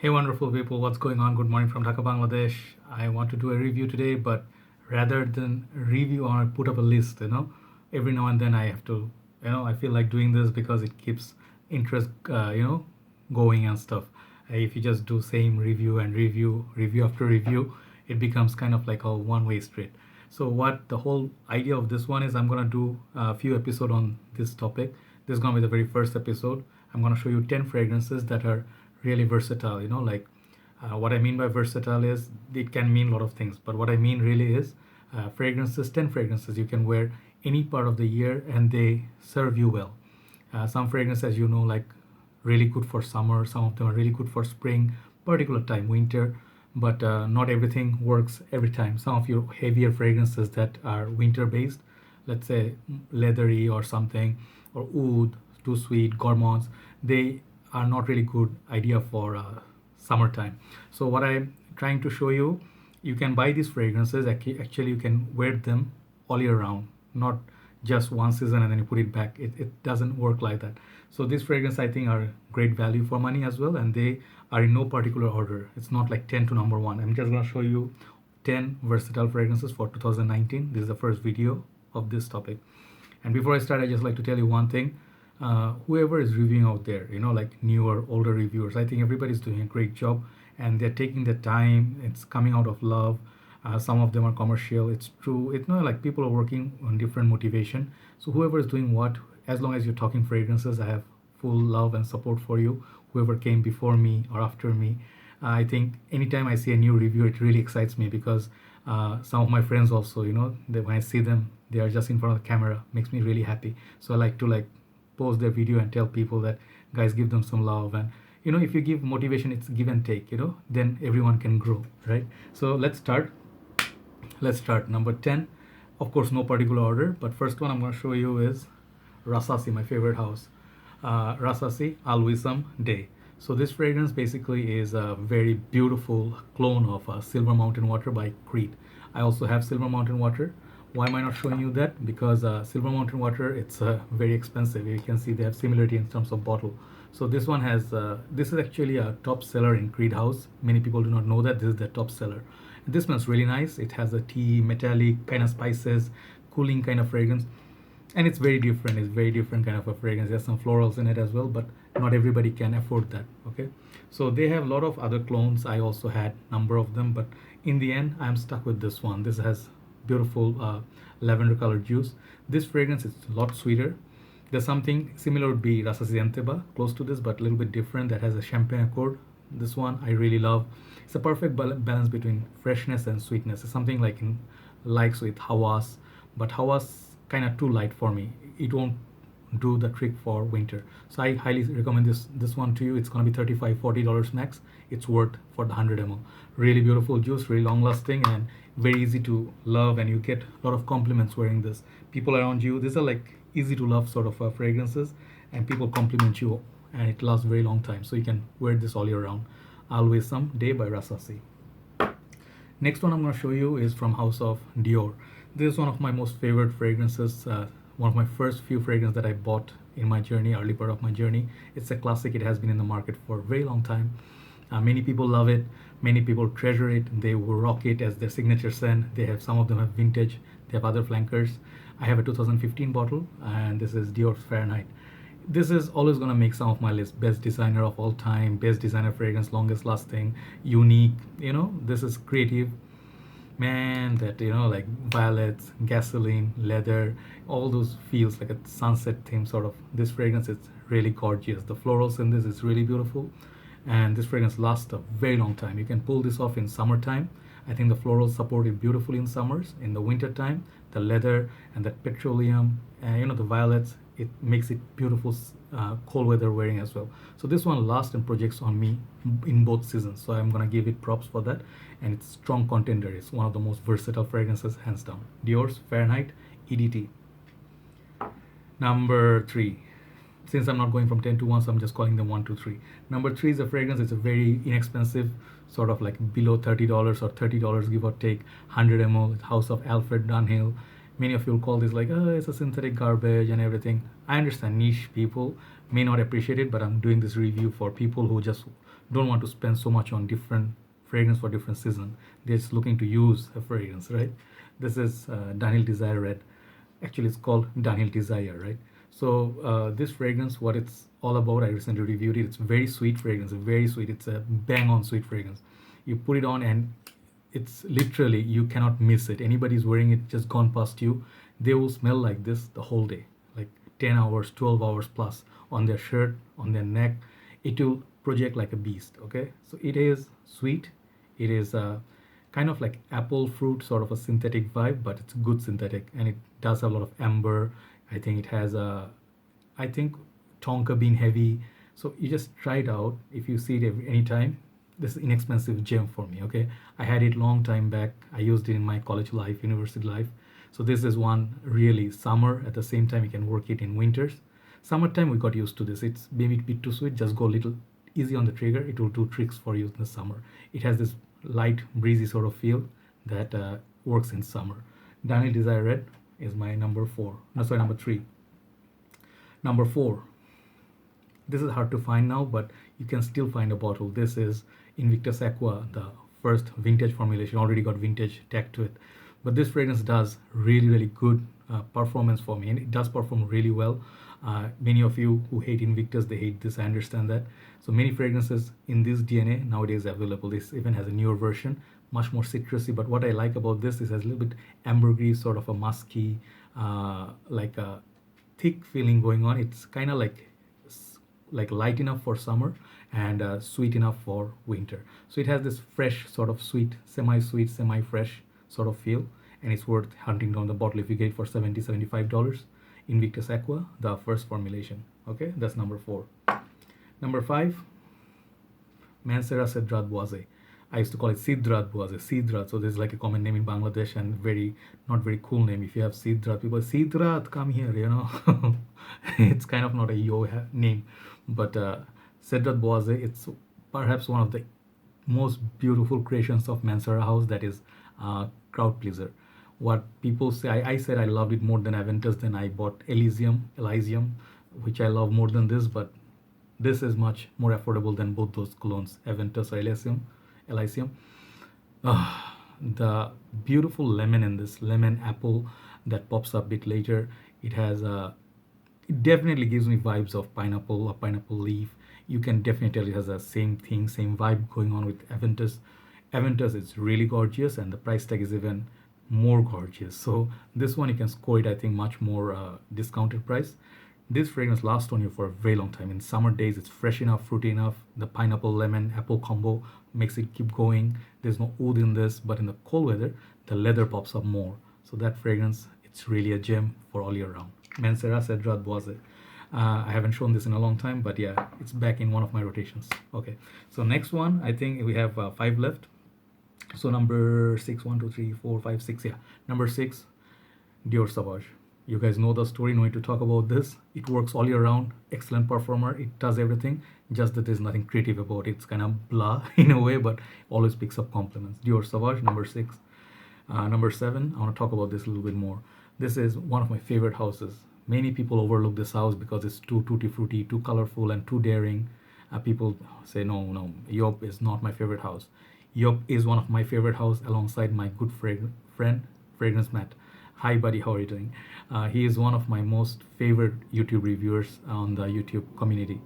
Hey, wonderful people, what's going on? Good morning from Dhaka, Bangladesh. I want to do a review today, but rather than review, I want to put up a list. Every now and then I have to, I feel like doing this because it keeps interest, going and stuff. If you just do same review and review after review, it becomes kind of like a one-way street. So what the whole idea of this one is, I'm gonna do a few episodes on this topic. This is gonna be the very first episode. I'm gonna show you 10 fragrances that are really versatile. What I mean by versatile is it can mean a lot of things, but what I mean really is fragrances, 10 fragrances you can wear any part of the year and they serve you well. Some fragrances, as you know, like really good for summer, some of them are really good for spring, particular time, winter, but not everything works every time. Some of your heavier fragrances that are winter based, let's say leathery or something, or oud, too sweet, gourmands, they are not really good idea for summertime. So what I'm trying to show you, you can buy these fragrances. Actually, you can wear them all year round, not just one season and then you put it back. It doesn't work like that. So these fragrances I think are great value for money as well, and they are in no particular order. It's not like 10 to number one. I'm just gonna show you 10 versatile fragrances for 2019. This is the first video of this topic. And before I start, I just like to tell you one thing. Whoever is reviewing out there, like newer, older reviewers, I think everybody's doing a great job and they're taking the time. It's coming out of love. Some of them are commercial. It's true. It's not like people are working on different motivation. So whoever is doing what, as long as you're talking fragrances, I have full love and support for you. Whoever came before me or after me, I think anytime I see a new review, it really excites me because some of my friends also, when I see them, they are just in front of the camera, makes me really happy. So I like to post their video and tell people that guys, give them some love. And if you give motivation, it's give and take, then everyone can grow, right? So let's start number 10. Of course, no particular order, but first one I'm going to show you is Rossi, my favorite house. Rossi Alwisam Day. So this fragrance basically is a very beautiful clone of Silver Mountain Water by Creed. I also have Silver Mountain Water. Why am I not showing you that? Because Silver Mountain Water, it's very expensive. You can see they have similarity in terms of bottle. So this one has, this is actually a top seller in Creed House. Many people do not know that this is the top seller. And this smells really nice. It has a tea, metallic kind of spices, cooling kind of fragrance. And it's very different. It's very different kind of a fragrance. There's some florals in it as well, but not everybody can afford that. Okay. So they have a lot of other clones. I also had number of them, but in the end, I'm stuck with this one. This has beautiful lavender colored juice. This fragrance is a lot sweeter. There's something similar would be Rasasi Anteba, close to this, but a little bit different, that has a champagne accord. This one I really love. It's a perfect balance between freshness and sweetness. It's something like in likes with Hawas, but Hawas kind of too light for me. It won't do the trick for winter. So I highly recommend this one to you. It's gonna be $35-40 max. It's worth for the 100 ml. Really beautiful juice, really long lasting, and very easy to love, and you get a lot of compliments wearing this. People around you, these are like easy to love sort of fragrances, and people compliment you, and it lasts very long time. So you can wear this all year round. Always Some Day by Rasasi. Next one I'm going to show you is from House of Dior. This is one of my most favorite fragrances. One of my first few fragrances that I bought in my journey, early part of my journey. It's a classic. It has been in the market for a very long time. Many people love it. Many people treasure it. They will rock it as their signature scent. They have, some of them have vintage. They have other flankers. I have a 2015 bottle, and this is Dior Fahrenheit. This is always gonna make some of my list. Best designer of all time, best designer fragrance, longest lasting, unique. This is creative. Man, that like violets, gasoline, leather, all those feels like a sunset theme sort of. This fragrance is really gorgeous. The florals in this is really beautiful, and this fragrance lasts a very long time. You can pull this off in summertime. I think the florals support it beautifully in summers. In the winter time, the leather and that petroleum and the violets, it makes it beautiful cold weather wearing as well. So this one lasts and projects on me in both seasons. So I'm gonna give it props for that. And it's strong contender. It's one of the most versatile fragrances, hands down. Dior's Fahrenheit EDT. Number 3. Since I'm not going from 10 to 1, so I'm just calling them 1, 2, 3. Number 3 is a fragrance. It's a very inexpensive, sort of like below $30 or $30 give or take, 100 ml. House of Alfred Dunhill. Many of you will call this like, oh, it's a synthetic garbage and everything. I understand niche people may not appreciate it, but I'm doing this review for people who just don't want to spend so much on different fragrance for different season. They're just looking to use a fragrance, right? This is Daniel Desire Red. Actually, it's called Daniel Desire, right? So this fragrance, what it's all about, I recently reviewed it. It's very sweet fragrance, very sweet. It's a bang on sweet fragrance. You put it on and it's literally, you cannot miss it. Anybody's wearing it just gone past you, they will smell like this the whole day, like 10 hours, 12 hours plus on their shirt, on their neck. It will project like a beast. Okay, so it is sweet. It is kind of like apple fruit, sort of a synthetic vibe, but it's good synthetic, and it does have a lot of amber. I think it has a, I think tonka bean heavy. So you just try it out. If you see it anytime, this is inexpensive gem for me. Okay, I had it long time back. I used it in my college life, university life. So this is one really summer. At the same time, you can work it in winters. Summertime we got used to this. It's maybe a bit too sweet. Just go a little easy on the trigger. It will do tricks for you in the summer. It has this light breezy sort of feel that works in summer. Daniel Desire Red is my number 4. No, sorry, number 3. Number 4. This is hard to find now, but you can still find a bottle. This is Invictus Aqua, the first vintage formulation. Already got vintage tag to it, but this fragrance does really good performance for me, and it does perform really well. Many of you who hate Invictus, they hate this. I understand that. So many fragrances in this DNA nowadays available. This even has a newer version, much more citrusy. But what I like about this is it has a little bit ambergris, sort of a musky, like a thick feeling going on. It's kind of like light enough for summer and sweet enough for winter. So it has this fresh, sort of sweet, semi-sweet, semi-fresh sort of feel, and it's worth hunting down the bottle if you get it for $75. Invictus Aqua, the first formulation. Okay, that's number 4. Number 5, Mansera Sidrat Boise. I used to call it Sidrat Boise, Sidrat. So this is like a common name in Bangladesh and very not very cool name. If you have Sidrat, people say, Sidrat, come here, you know. It's kind of not a yo name, but Sidrat Boise, it's perhaps one of the most beautiful creations of Mansera House. That is crowd pleaser. What people say, I said I loved it more than Aventus. Then I bought Elysium, which I love more than this, but this is much more affordable than both those colognes, Aventus or Elysium. The beautiful lemon in this, lemon apple that pops up a bit later. It has it definitely gives me vibes of pineapple or pineapple leaf. You can definitely tell it has the same thing, same vibe going on with Aventus. Aventus is really gorgeous, and the price tag is even more gorgeous. So this one you can score it, I think, much more discounted price. This fragrance lasts on you for a very long time. In summer days, it's fresh enough, fruity enough. The pineapple lemon apple combo makes it keep going. There's no oud in this, but in the cold weather, the leather pops up more. So that fragrance, it's really a gem for all year round. Mansera Sidrat Boise. I haven't shown this in a long time, but yeah, it's back in one of my rotations. Okay, so next one, I think we have 5 left. So number 6, 1, 2, 3, 4, 5, 6. Yeah, number 6, Dior Sauvage. You guys know the story, no need to talk about this. It works all year round, excellent performer, it does everything, just that there's nothing creative about it. It's kind of blah in a way, but always picks up compliments. Dior Sauvage, number 6. Number 7, I want to talk about this a little bit more. This is one of my favorite houses. Many people overlook this house because it's too tutti frutti, too colorful, and too daring. People say, no, Yop is not my favorite house. Yop is one of my favorite house alongside my good friend, Fragrance Matt. Hi buddy, how are you doing? He is one of my most favorite YouTube reviewers on the YouTube community.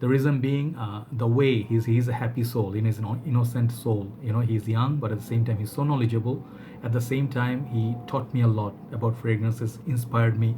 The reason being, the way he's a happy soul, he's an innocent soul. You know, he's young, but at the same time, he's so knowledgeable. At the same time, he taught me a lot about fragrances, inspired me,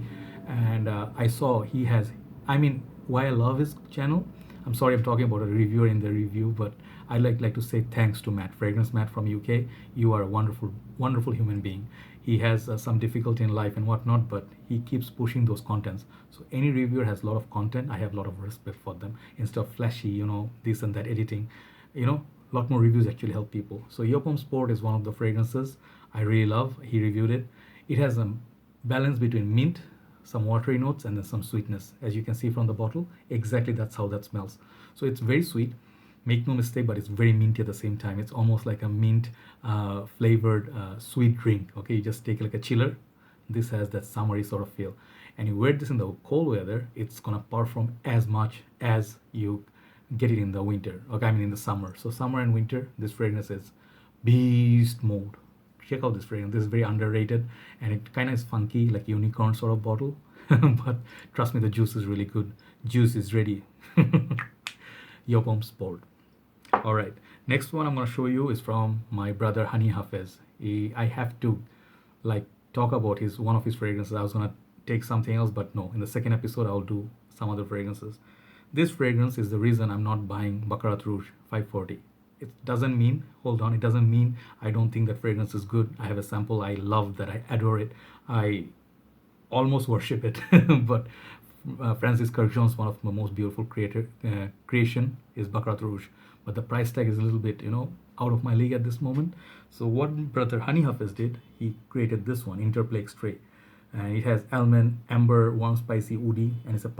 and I saw he has. I mean, why I love his channel. I'm sorry, I'm talking about a reviewer in the review, but I like to say thanks to Matt, Fragrance Matt from UK. You are a wonderful human being. He has some difficulty in life and whatnot, but he keeps pushing those contents. So any reviewer has a lot of content. I have a lot of respect for them. Instead of flashy, this and that editing, a lot more reviews actually help people. So Yopom Sport is one of the fragrances I really love. He reviewed it. It has a balance between mint, some watery notes, and then some sweetness. As you can see from the bottle, exactly that's how that smells. So it's very sweet. Make no mistake, but it's very minty at the same time. It's almost like a mint flavored sweet drink. Okay, you just take like a chiller. This has that summery sort of feel. And you wear this in the cold weather, it's gonna perform as much as you get it in the winter. Okay, I mean in the summer. So summer and winter, this fragrance is beast mode. Check out this fragrance. This is very underrated, and it kind of is funky, like unicorn sort of bottle. But trust me, the juice is really good. Juice is ready. Your pump's poured. All right. Next one I'm gonna show you is from my brother Hani Hafez. I have to like talk about his one of his fragrances. I was gonna take something else, but no. In the second episode, I'll do some other fragrances. This fragrance is the reason I'm not buying Baccarat Rouge 540. It doesn't mean, hold on, it doesn't mean I don't think that fragrance is good. I have a sample, I love that, I adore it, I almost worship it. But Francis Kirk Jones, one of my most beautiful creation is Baccarat Rouge. But the price tag is a little bit, out of my league at this moment. So what brother Hani Hafiz did, he created this one, Interplay X-Ray. And it has almond, amber, warm, spicy, woody, and it's a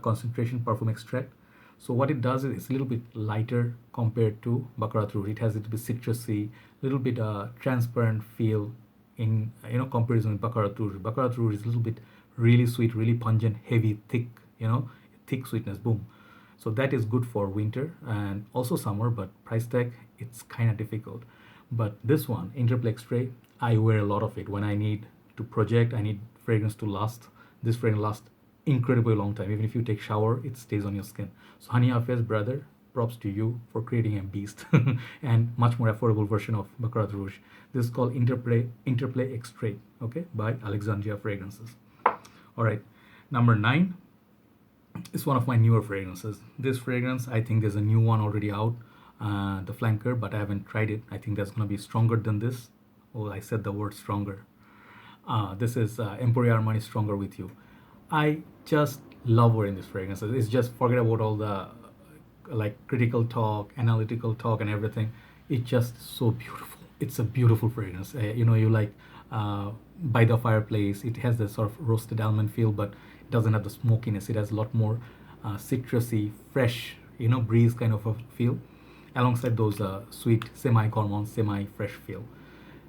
concentration perfume extract. So what it does is it's a little bit lighter compared to Baccarat Rouge. It has a little bit citrusy, little bit transparent feel in comparison with Baccarat Rouge. Baccarat Rouge is a little bit really sweet, really pungent, heavy, thick, thick sweetness. Boom. So that is good for winter and also summer, but price tag it's kind of difficult. But this one, Interplay X-Ray, I wear a lot of it when I need to project. I need fragrance to last. This fragrance lasts incredibly long time. Even if you take shower, it stays on your skin. So Hani Hafez, brother, props to you for creating a beast and much more affordable version of Baccarat Rouge. This is called Interplay X-Ray, okay, by Alexandria Fragrances. All right, number 9 is one of my newer fragrances. This fragrance, I think there's a new one already out, the Flanker, but I haven't tried it. I think that's gonna be stronger than this. Oh, I said the word stronger. This is Emporio Armani Stronger With You. I just love wearing this fragrance. It's just forget about all the like critical talk, analytical talk, and everything. It's just so beautiful. It's a beautiful fragrance. You like by the fireplace. It has this sort of roasted almond feel, but it doesn't have the smokiness. It has a lot more citrusy, fresh, breeze kind of a feel, alongside those sweet, semi-gourmand, semi-fresh feel.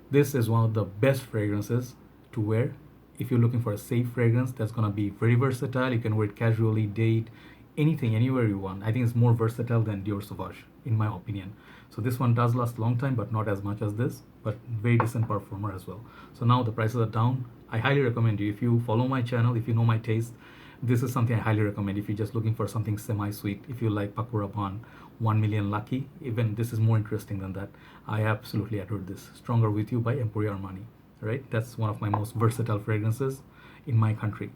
This is one of the best fragrances to wear. If you're looking for a safe fragrance that's gonna be very versatile, you can wear it casually, date, anything, anywhere you want. I think it's more versatile than Dior Sauvage, in my opinion. So this one does last a long time, but not as much as this, but very decent performer as well. So now the prices are down. I highly recommend you, if you follow my channel, if you know my taste, this is something I highly recommend if you're just looking for something semi-sweet. If you like Pakura Pan, 1 Million Lucky, even this is more interesting than that. I absolutely adore this. Stronger With You by Emporio Armani. Right, that's one of my most versatile fragrances in my country.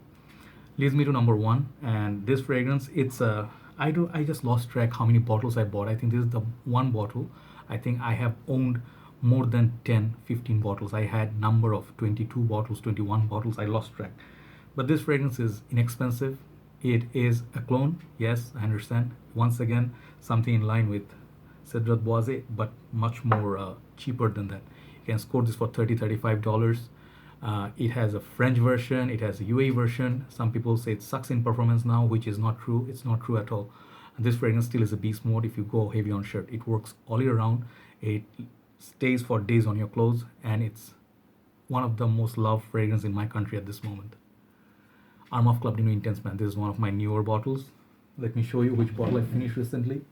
Leads me to number 1, and this fragrance, it's I just lost track how many bottles I bought. I think this is the one bottle. I think I have owned more than 10-15 bottles. I had number of 22 bottles, 21 bottles. I lost track. But this fragrance is inexpensive. It is a clone, yes, I understand. Once again, something in line with Cedrat Boise, but much more cheaper than that. You can score this for $30-$35. It has a French version, it has a UAE version. Some people say it sucks in performance now, which is not true. It's not true at all. And this fragrance still is a beast mode if you go heavy on shirt. It works all year round. It stays for days on your clothes, and it's one of the most loved fragrance in my country at this moment. Armaf Club Dino Intense Man. This is one of my newer bottles. Let me show you which bottle I finished recently.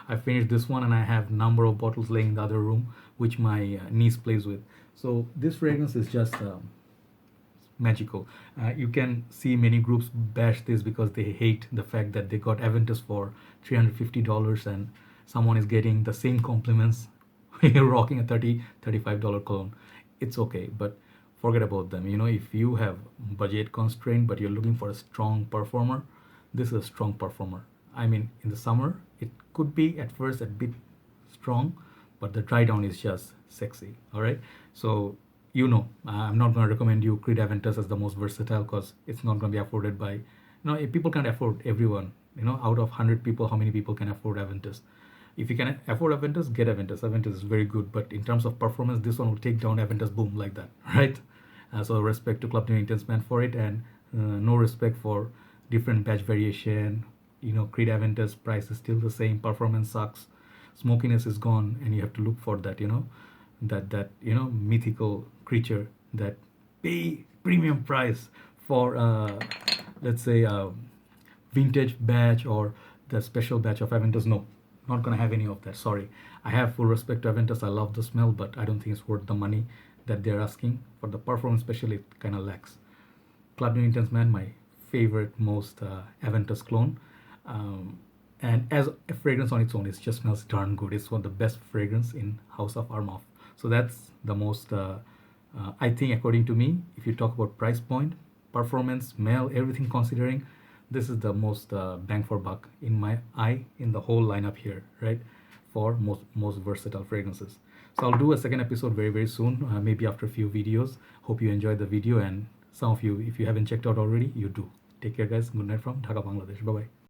I finished this one, and I have number of bottles laying in the other room, which my niece plays with. So this fragrance is just magical. You can see many groups bash this because they hate the fact that they got Aventus for $350 and someone is getting the same compliments rocking a $35 cologne. It's okay, but forget about them. If you have budget constraint but you're looking for a strong performer, this is a strong performer. I mean, in the summer it could be at first a bit strong, but the dry down is just sexy. All right, so I'm not going to recommend you Creed Aventus as the most versatile, because it's not going to be afforded by if people can't afford everyone. Out of 100 people, how many people can afford Aventus? If you can afford Aventus, get Aventus. Aventus is very good, but in terms of performance, this one will take down Aventus, boom, like that, right? So respect to Club New Intense Man for it, and no respect for different batch variation. Creed Aventus price is still the same, performance sucks, smokiness is gone, and you have to look for that that mythical creature, that pay premium price for let's say vintage batch or the special batch of Aventus. No, not gonna have any of that. Sorry. I have full respect to Aventus. I love the smell, but I don't think it's worth the money that they're asking. For the performance, especially, it kind of lacks. Club New Intense Man, my favorite, most Aventus clone. And as a fragrance on its own, it just smells darn good. It's one of the best fragrance in House of Armaf. So that's the most, I think, according to me, if you talk about price point, performance, smell, everything considering, this is the most bang for buck in my eye in the whole lineup here, right? For most versatile fragrances. So I'll do a second episode very very soon, maybe after a few videos. Hope you enjoyed the video, and some of you, if you haven't checked out already, you do. Take care, guys. Good night from Dhaka, Bangladesh. Bye bye.